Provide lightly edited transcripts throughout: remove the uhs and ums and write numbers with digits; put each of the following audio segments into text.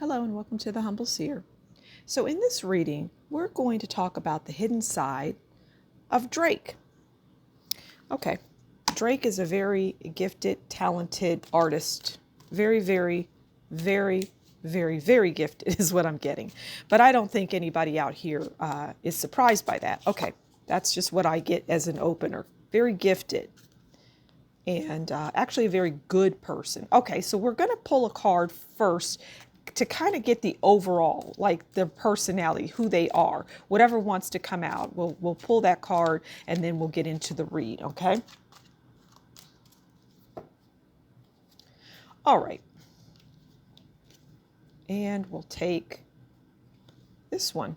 Hello and welcome to The Humble Seer. So in this reading, we're going to talk about the hidden side of Drake. Okay, Drake is a very gifted, talented artist. Very, very, very, very, very gifted is what I'm getting. But I don't think anybody out here is surprised by that. Okay, that's just what I get as an opener. Very gifted and actually a very good person. Okay, so we're going to pull a card first to kind of get the overall, like their personality, who they are, whatever wants to come out. We'll pull that card and then we'll get into the read, okay? All right. And we'll take this one.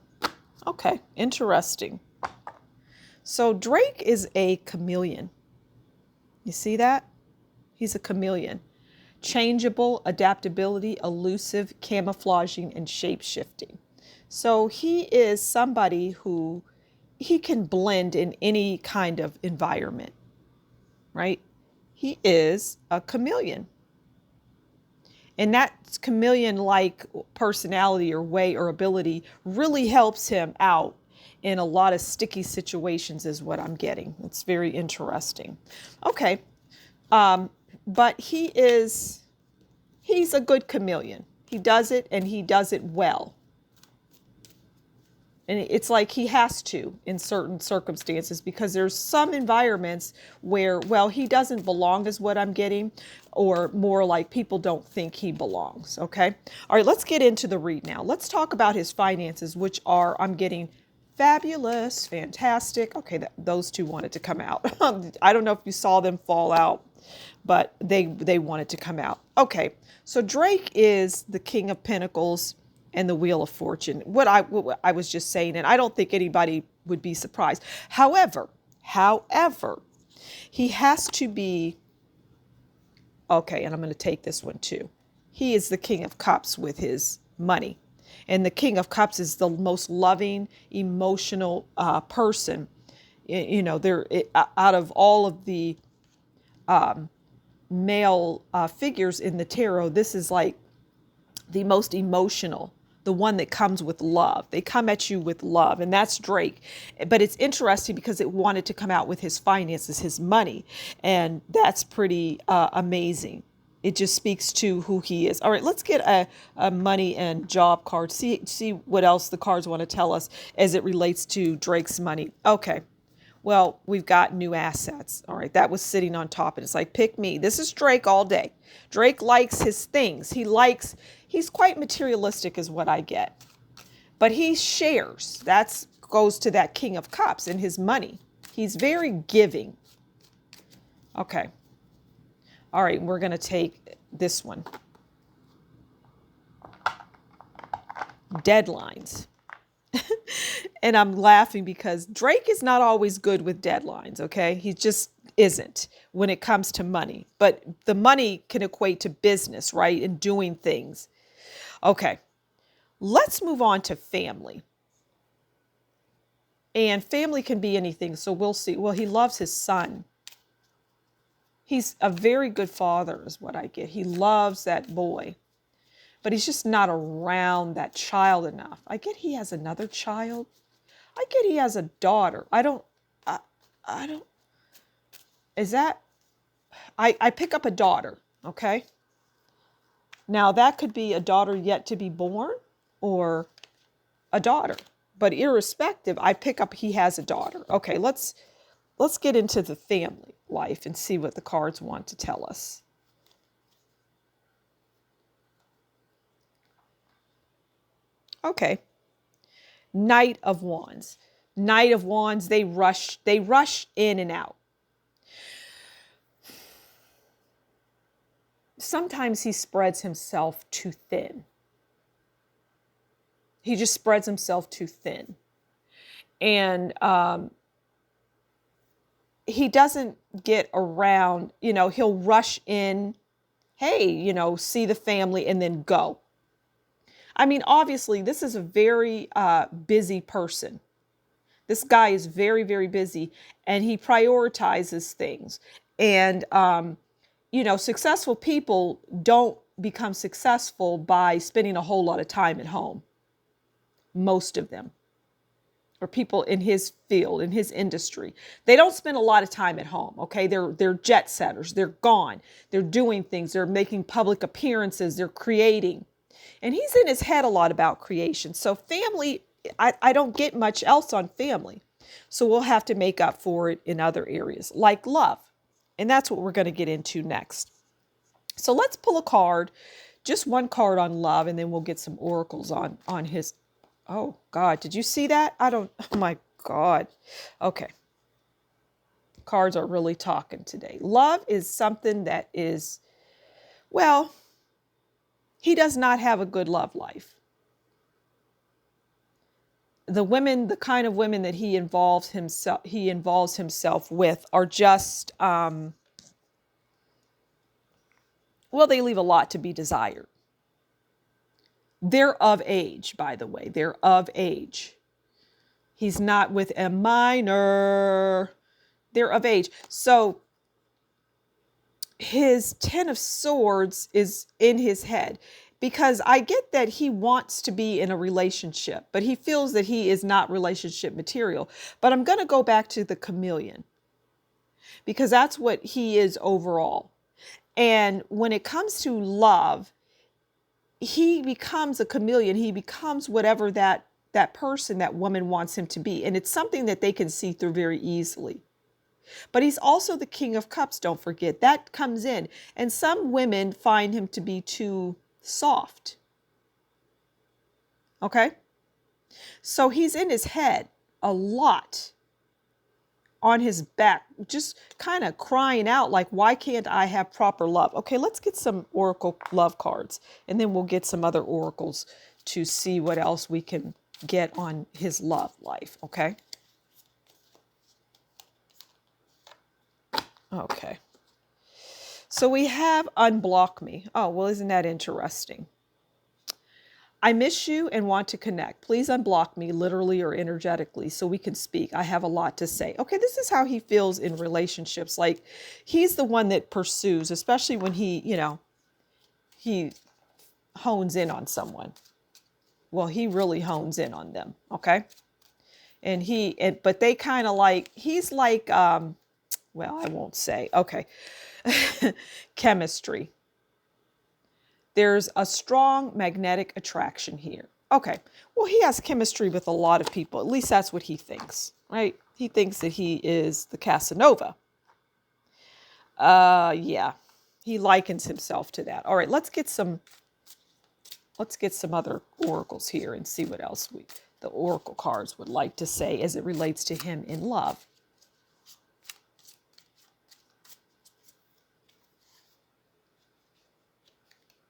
Okay, interesting. So Drake is a chameleon. You see that? He's a chameleon. Changeable, adaptability, elusive, camouflaging, and shape-shifting. So he is somebody who he can blend in any kind of environment, right? He is a chameleon. And that chameleon-like personality or way or ability really helps him out in a lot of sticky situations is what I'm getting. It's very interesting. Okay. But he's a good chameleon. He does it and he does it well. And it's like he has to in certain circumstances because there's some environments where, well, he doesn't belong is what I'm getting, or more like people don't think he belongs, okay? All right, let's get into the read now. Let's talk about his finances, which are, I'm getting fabulous, fantastic. Okay, those two wanted to come out. I don't know if you saw them fall out, but they wanted to come out. Okay, so Drake is the King of Pentacles and the Wheel of Fortune. What I was just saying, and I don't think anybody would be surprised. However, he has to be, okay, and I'm going to take this one too. He is the King of Cups with his money. And the King of Cups is the most loving, emotional person. They're out of all of the male figures in the tarot, this is like the most emotional, the one that comes with love. They come at you with love, and that's Drake. But it's interesting because it wanted to come out with his finances, his money, and that's pretty amazing. It just speaks to who he is. All right, let's get a money and job card. See what else the cards want to tell us as it relates to Drake's money. Okay. Well, we've got new assets. All right, that was sitting on top, and it's like, pick me. This is Drake all day. Drake likes his things. He's quite materialistic is what I get. But he shares. That goes to that King of Cups and his money. He's very giving. Okay. All right, we're going to take this one. Deadlines. And I'm laughing because Drake is not always good with deadlines, okay? He just isn't when it comes to money. But the money can equate to business, right? And doing things. Okay, let's move on to family. And family can be anything, so we'll see. Well, he loves his son. He's a very good father is what I get. He loves that boy. But he's just not around that child enough. I get he has another child. I get he has a daughter. I don't, is that, I pick up a daughter, okay? Now that could be a daughter yet to be born or a daughter. But irrespective, I pick up he has a daughter. Okay, let's get into the family life and see what the cards want to tell us. Okay. Knight of Wands. Knight of Wands, they rush in and out. Sometimes he spreads himself too thin. He just spreads himself too thin. And he doesn't get around, he'll rush in, hey, see the family and then go. I mean, obviously, this is a very busy person. This guy is very, very busy, and he prioritizes things. And, successful people don't become successful by spending a whole lot of time at home. Most of them, or people in his field, in his industry, they don't spend a lot of time at home. Okay. They're jet setters. They're gone. They're doing things. They're making public appearances. They're creating. And he's in his head a lot about creation. So family, I don't get much else on family. So we'll have to make up for it in other areas like love. And that's what we're going to get into next. So let's pull a card, just one card on love, and then we'll get some oracles on his. Oh God, did you see that? Oh my God. Okay. Cards are really talking today. Love is something that is, well, he does not have a good love life. The kind of women that he involves himself with are just, well, they leave a lot to be desired. They're of age, by the way. They're of age. He's not with a minor. They're of age. So his 10 of Swords is in his head, because I get that he wants to be in a relationship, but he feels that he is not relationship material. But I'm going to go back to the chameleon, because that's what he is overall. And when it comes to love, he becomes a chameleon. He becomes whatever that person, that woman wants him to be. And it's something that they can see through very easily. But he's also the King of Cups, don't forget. That comes in. And some women find him to be too soft. Okay? So he's in his head a lot, on his back, just kind of crying out like, why can't I have proper love? Okay, let's get some oracle love cards, and then we'll get some other oracles to see what else we can get on his love life. Okay. Okay. So we have unblock me. Oh, well, isn't that interesting? I miss you and want to connect. Please unblock me literally or energetically so we can speak. I have a lot to say. Okay, this is how he feels in relationships. Like he's the one that pursues, especially when he hones in on someone. Well, he really hones in on them. Okay. But they kind of like, he's like, well, I won't say. Okay. Chemistry. There's a strong magnetic attraction here. Okay. Well, he has chemistry with a lot of people. At least that's what he thinks, right? He thinks that he is the Casanova. Yeah. He likens himself to that. All right, let's get some other oracles here and see what else the oracle cards would like to say as it relates to him in love.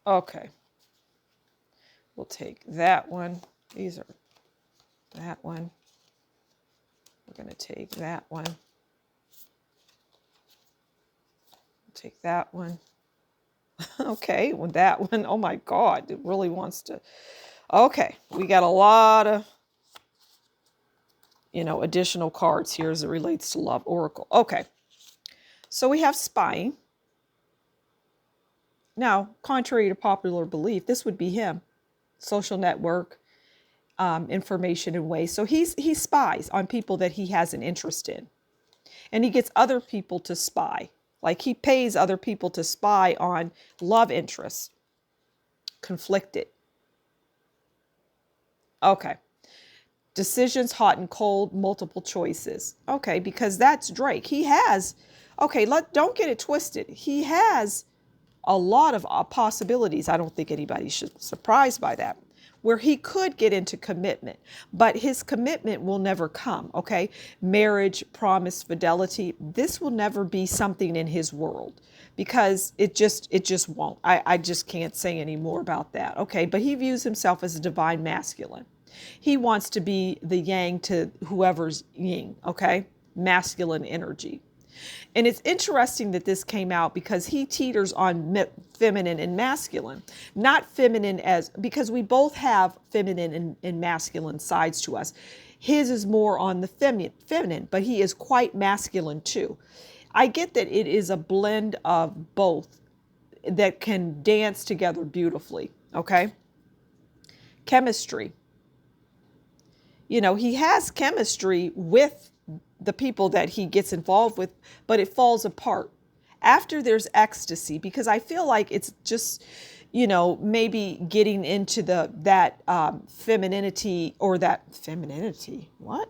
Okay. We'll take that one. These are that one. We're going to take that one. We'll take that one. Okay, well, that one. Oh my God, it really wants to. Okay, we got a lot of, additional cards here as it relates to love oracle. Okay, so we have spying. Now, contrary to popular belief, this would be him. Social network, information in ways. So he spies on people that he has an interest in. And he gets other people to spy. Like he pays other people to spy on love interests. Conflicted. Okay. Decisions, hot and cold, multiple choices. Okay, because that's Drake. He has, don't get it twisted. He has a lot of possibilities. I don't think anybody should be surprised by that, where he could get into commitment, but his commitment will never come. Okay. Marriage, promise, fidelity. This will never be something in his world because it just won't. I just can't say any more about that. Okay. But he views himself as a divine masculine. He wants to be the yang to whoever's yin. Okay. Masculine energy. And it's interesting that this came out because he teeters on feminine and masculine, not feminine because we both have feminine and masculine sides to us. His is more on the feminine, but he is quite masculine too. I get that it is a blend of both that can dance together beautifully. Okay. Chemistry. You know, he has chemistry with the people that he gets involved with, but it falls apart after there's ecstasy, because I feel like it's just, you know, maybe getting into that femininity, or that femininity. What?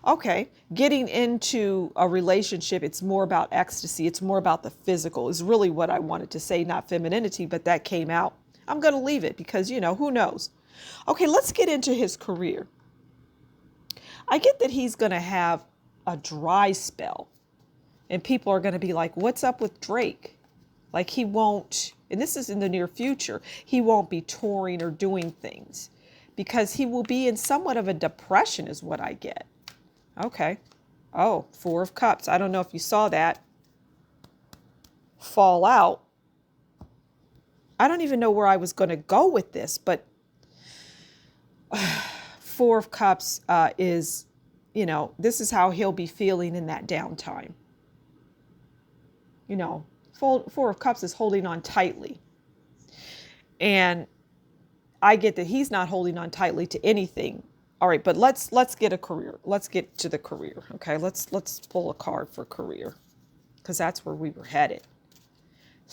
Okay, getting into a relationship, it's more about ecstasy. It's more about the physical, is really what I wanted to say, not femininity, but that came out. I'm going to leave it because, you know, who knows? Okay, let's get into his career. I get that he's going to have a dry spell, and people are going to be like, what's up with Drake? Like, he won't, and this is in the near future, he won't be touring or doing things because he will be in somewhat of a depression, is what I get. Okay. Oh, Four of Cups. I don't know if you saw that fall out. I don't even know where I was going to go with this, but Four of Cups is, you know, this is how he'll be feeling in that downtime. You know, Four of Cups is holding on tightly. And I get that he's not holding on tightly to anything. All right, but let's get a career. Let's get to the career. Okay, let's pull a card for career, because that's where we were headed.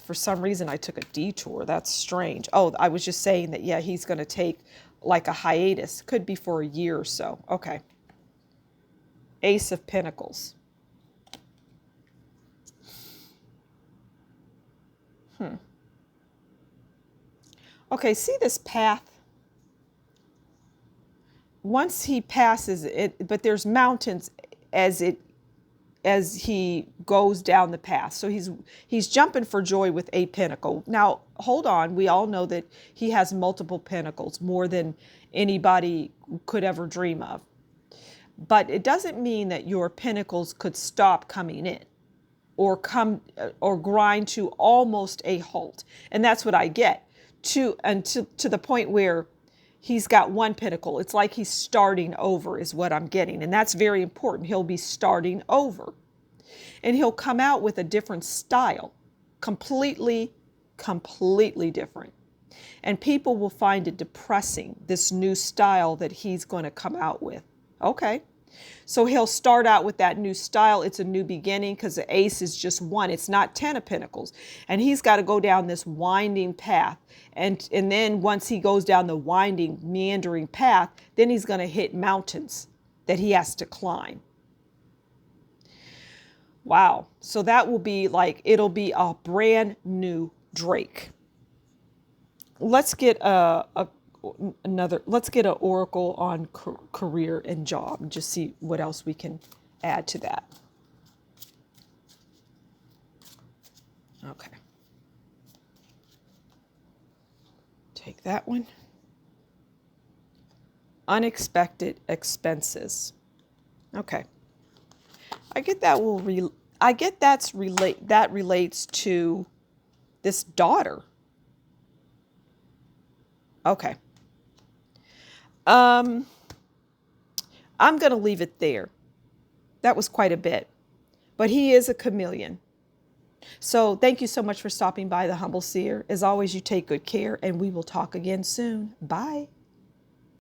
For some reason, I took a detour. That's strange. Oh, I was just saying that, yeah, he's going to take like a hiatus. Could be for a year or so. Okay. Ace of Pentacles. Okay, see this path? Once he passes it, but there's mountains as he goes down the path. So he's jumping for joy with a pentacle. Now, hold on. We all know that he has multiple pentacles, more than anybody could ever dream of. But it doesn't mean that your pentacles could stop coming in, or grind to almost a halt. And that's what I get, to the point where he's got one pentacle. It's like he's starting over, is what I'm getting. And that's very important. He'll be starting over. And he'll come out with a different style. Completely different. And people will find it depressing, this new style that he's going to come out with. Okay. So he'll start out with that new style. It's a new beginning, because the ace is just one. It's not 10 of pentacles. And he's got to go down this winding path. And then once he goes down the winding, meandering path, then he's going to hit mountains that he has to climb. Wow. So that will be like, it'll be a brand new Drake. Let's get let's get an oracle on career and job, and just see what else we can add to that. Okay. Take that one. Unexpected expenses. Okay. I get that that relates to this daughter. Okay. I'm going to leave it there. That was quite a bit. But he is a chameleon. So thank you so much for stopping by The Humble Seer. As always, you take good care, and we will talk again soon. Bye.